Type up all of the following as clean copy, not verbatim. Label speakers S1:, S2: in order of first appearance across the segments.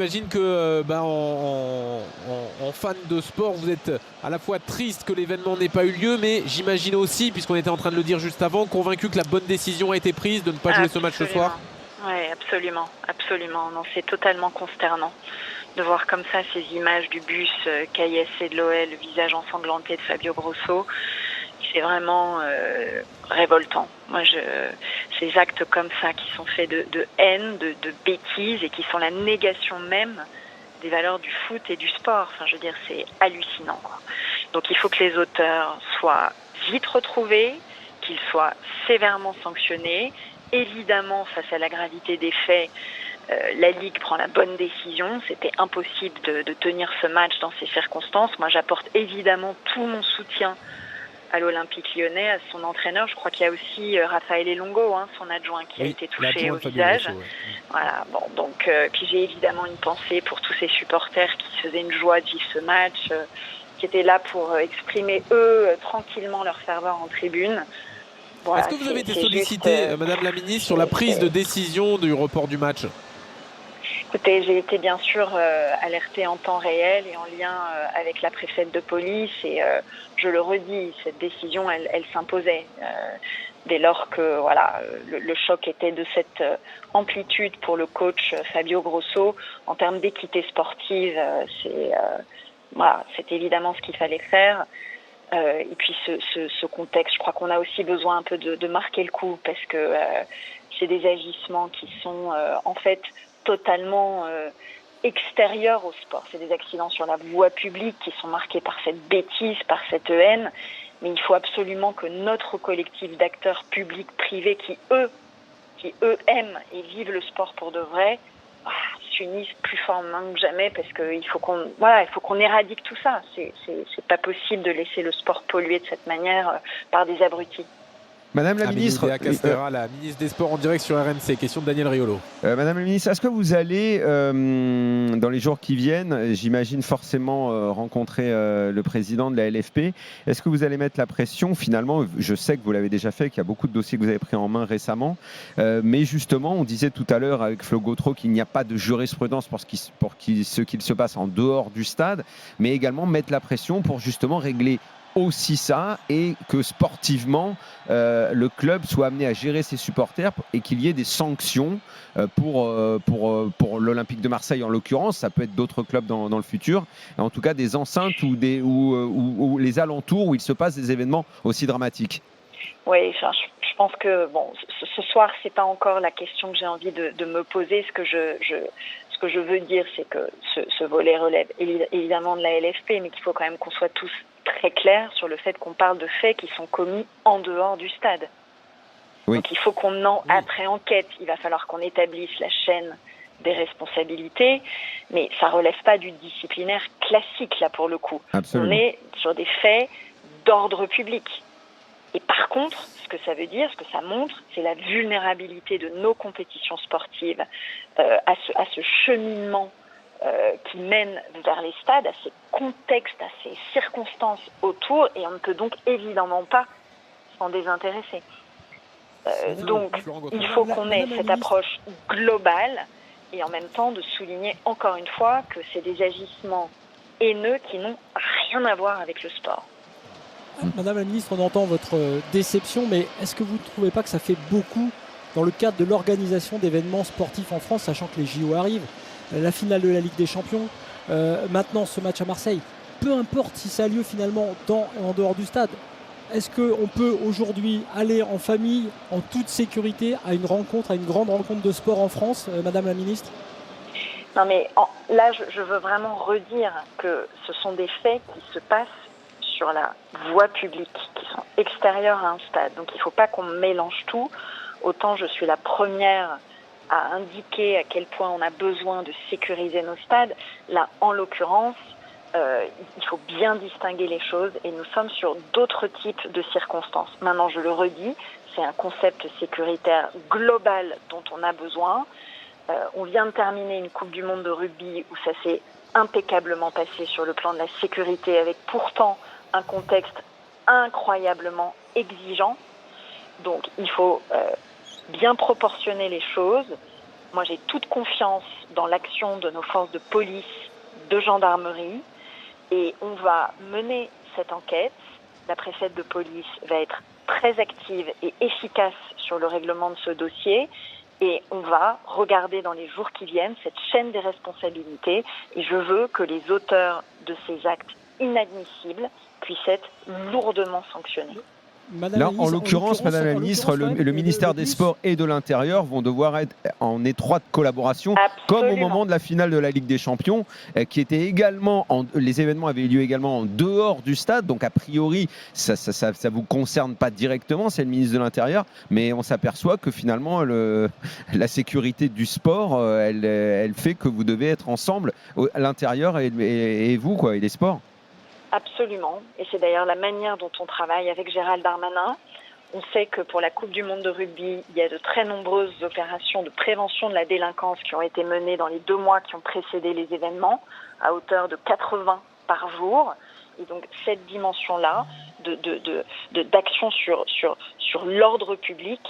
S1: J'imagine que en fan de sport, vous êtes à la fois triste que l'événement n'ait pas eu lieu, mais j'imagine aussi, puisqu'on était en train de le dire juste avant, convaincu que la bonne décision a été prise de ne pas jouer ce match ce soir.
S2: Oui, absolument, absolument. Non, c'est totalement consternant de voir comme ça ces images du bus KISC de l'OL, le visage ensanglanté de Fabio Grosso. C'est vraiment révoltant. Moi, ces actes comme ça qui sont faits de haine, de bêtises et qui sont la négation même des valeurs du foot et du sport. Enfin, je veux dire, c'est hallucinant, quoi. Donc, il faut que les auteurs soient vite retrouvés, qu'ils soient sévèrement sanctionnés. Évidemment, face à la gravité des faits, la Ligue prend la bonne décision. C'était impossible de tenir ce match dans ces circonstances. Moi, j'apporte évidemment tout mon soutien à l'Olympique Lyonnais, à son entraîneur. Je crois qu'il y a aussi Raphaël Elongo, son adjoint, qui a été touché au visage.
S1: Grosso, ouais.
S2: Voilà. Bon, donc, puis j'ai évidemment une pensée pour tous ces supporters qui se faisaient une joie de vivre ce match, qui étaient là pour exprimer eux tranquillement leur ferveur en tribune.
S1: Voilà, est-ce que vous avez été sollicitée, Madame la Ministre, sur la prise de décision du report du match ?
S2: Écoutez, j'ai été bien sûr alertée en temps réel et en lien avec la préfète de police et je le redis, cette décision, elle s'imposait dès lors que le choc était de cette amplitude pour le coach Fabio Grosso. En termes d'équité sportive, c'est évidemment ce qu'il fallait faire. Et puis ce contexte, je crois qu'on a aussi besoin un peu de marquer le coup parce que c'est des agissements qui sont en fait totalement extérieurs au sport. C'est des accidents sur la voie publique qui sont marqués par cette bêtise, par cette haine. Mais il faut absolument que notre collectif d'acteurs publics, privés, qui eux aiment et vivent le sport pour de vrai, s'unissent plus fortement que jamais parce qu'il faut qu'on éradique tout ça. C'est pas possible de laisser le sport polluer de cette manière par des abrutis.
S3: Madame la ministre,
S1: Castera, la ministre des Sports en direct sur RMC. Question de Daniel Riolo.
S3: Madame la ministre, est-ce que vous allez, dans les jours qui viennent, j'imagine forcément rencontrer le président de la LFP, est-ce que vous allez mettre la pression finalement? Je sais que vous l'avez déjà fait, qu'il y a beaucoup de dossiers que vous avez pris en main récemment, mais justement, on disait tout à l'heure avec Flo Gautreau qu'il n'y a pas de jurisprudence pour ce qu'il se passe en dehors du stade, mais également mettre la pression pour justement régler aussi ça et que sportivement le club soit amené à gérer ses supporters et qu'il y ait des sanctions pour l'Olympique de Marseille en l'occurrence. Ça peut être d'autres clubs dans le futur, en tout cas des enceintes ou les alentours où il se passe des événements aussi dramatiques.
S2: Oui, je pense que ce soir c'est pas encore la question que j'ai envie de me poser. Ce que je veux dire, c'est que ce volet relève évidemment de la LFP, mais qu'il faut quand même qu'on soit tous très clair sur le fait qu'on parle de faits qui sont commis en dehors du stade. Oui. Donc il faut après enquête, il va falloir qu'on établisse la chaîne des responsabilités, mais ça relève pas du disciplinaire classique là pour le coup. Absolument. On est sur des faits d'ordre public. Et par contre, ce que ça veut dire, ce que ça montre, c'est la vulnérabilité de nos compétitions sportives à ce cheminement qui mène vers les stades, à ces contextes, à ces circonstances autour, et on ne peut donc évidemment pas s'en désintéresser. Donc, il faut qu'on ait cette approche globale, et en même temps de souligner encore une fois que c'est des agissements haineux qui n'ont rien à voir avec le sport.
S4: Madame la ministre, on entend votre déception, mais est-ce que vous ne trouvez pas que ça fait beaucoup dans le cadre de l'organisation d'événements sportifs en France, sachant que les JO arrivent, la finale de la Ligue des Champions, maintenant ce match à Marseille, peu importe si ça a lieu finalement dans et en dehors du stade, est-ce qu'on peut aujourd'hui aller en famille, en toute sécurité, à une grande rencontre de sport en France, Madame la ministre?
S2: Non mais là, je veux vraiment redire que ce sont des faits qui se passent sur la voie publique, qui sont extérieurs à un stade. Donc il ne faut pas qu'on mélange tout. Autant je suis la première à indiquer à quel point on a besoin de sécuriser nos stades. Là, en l'occurrence, il faut bien distinguer les choses et nous sommes sur d'autres types de circonstances. Maintenant, je le redis, c'est un concept sécuritaire global dont on a besoin. On vient de terminer une Coupe du Monde de rugby où ça s'est impeccablement passé sur le plan de la sécurité, avec pourtant un contexte incroyablement exigeant. Donc, il faut bien proportionner les choses. Moi, j'ai toute confiance dans l'action de nos forces de police, de gendarmerie, et on va mener cette enquête. La préfète de police va être très active et efficace sur le règlement de ce dossier, et on va regarder dans les jours qui viennent cette chaîne des responsabilités, et je veux que les auteurs de ces actes inadmissibles puissent être lourdement sanctionnés.
S3: Là, en l'occurrence, Madame la Ministre, le ministère des Sports et de l'Intérieur vont devoir être en étroite collaboration, comme au moment de la finale de la Ligue des Champions, qui était également, les événements avaient eu lieu également en dehors du stade, donc a priori, ça vous concerne pas directement, c'est le ministre de l'Intérieur, mais on s'aperçoit que finalement, la sécurité du sport, elle fait que vous devez être ensemble, à l'intérieur et vous, quoi, et les sports.
S2: Absolument, et c'est d'ailleurs la manière dont on travaille avec Gérald Darmanin. On sait que pour la Coupe du Monde de rugby, il y a de très nombreuses opérations de prévention de la délinquance qui ont été menées dans les 2 mois qui ont précédé les événements, à hauteur de 80 par jour. Et donc cette dimension-là d'action sur l'ordre public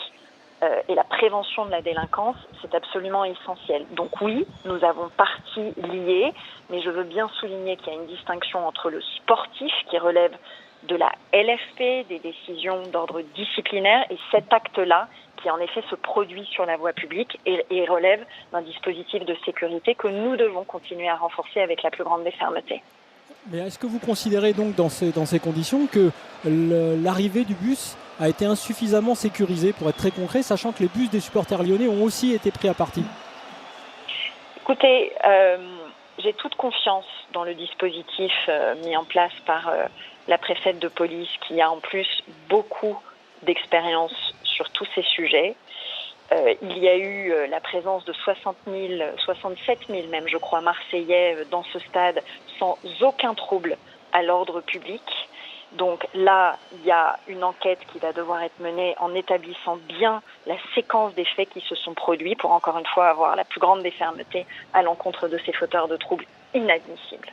S2: et la prévention de la délinquance, c'est absolument essentiel. Donc oui, nous avons partie liée, mais je veux bien souligner qu'il y a une distinction entre le sportif qui relève de la LFP, des décisions d'ordre disciplinaire, et cet acte-là qui en effet se produit sur la voie publique et relève d'un dispositif de sécurité que nous devons continuer à renforcer avec la plus grande des fermetés.
S4: Mais est-ce que vous considérez donc dans ces conditions que l'arrivée du bus a été insuffisamment sécurisée, pour être très concret, sachant que les bus des supporters lyonnais ont aussi été pris à partie?
S2: Écoutez, j'ai toute confiance dans le dispositif mis en place par la préfète de police, qui a en plus beaucoup d'expérience sur tous ces sujets. Il y a eu la présence de 67 000 même, je crois, Marseillais dans ce stade sans aucun trouble à l'ordre public. Donc là, il y a une enquête qui va devoir être menée en établissant bien la séquence des faits qui se sont produits pour encore une fois avoir la plus grande des fermetés à l'encontre de ces fauteurs de troubles inadmissibles.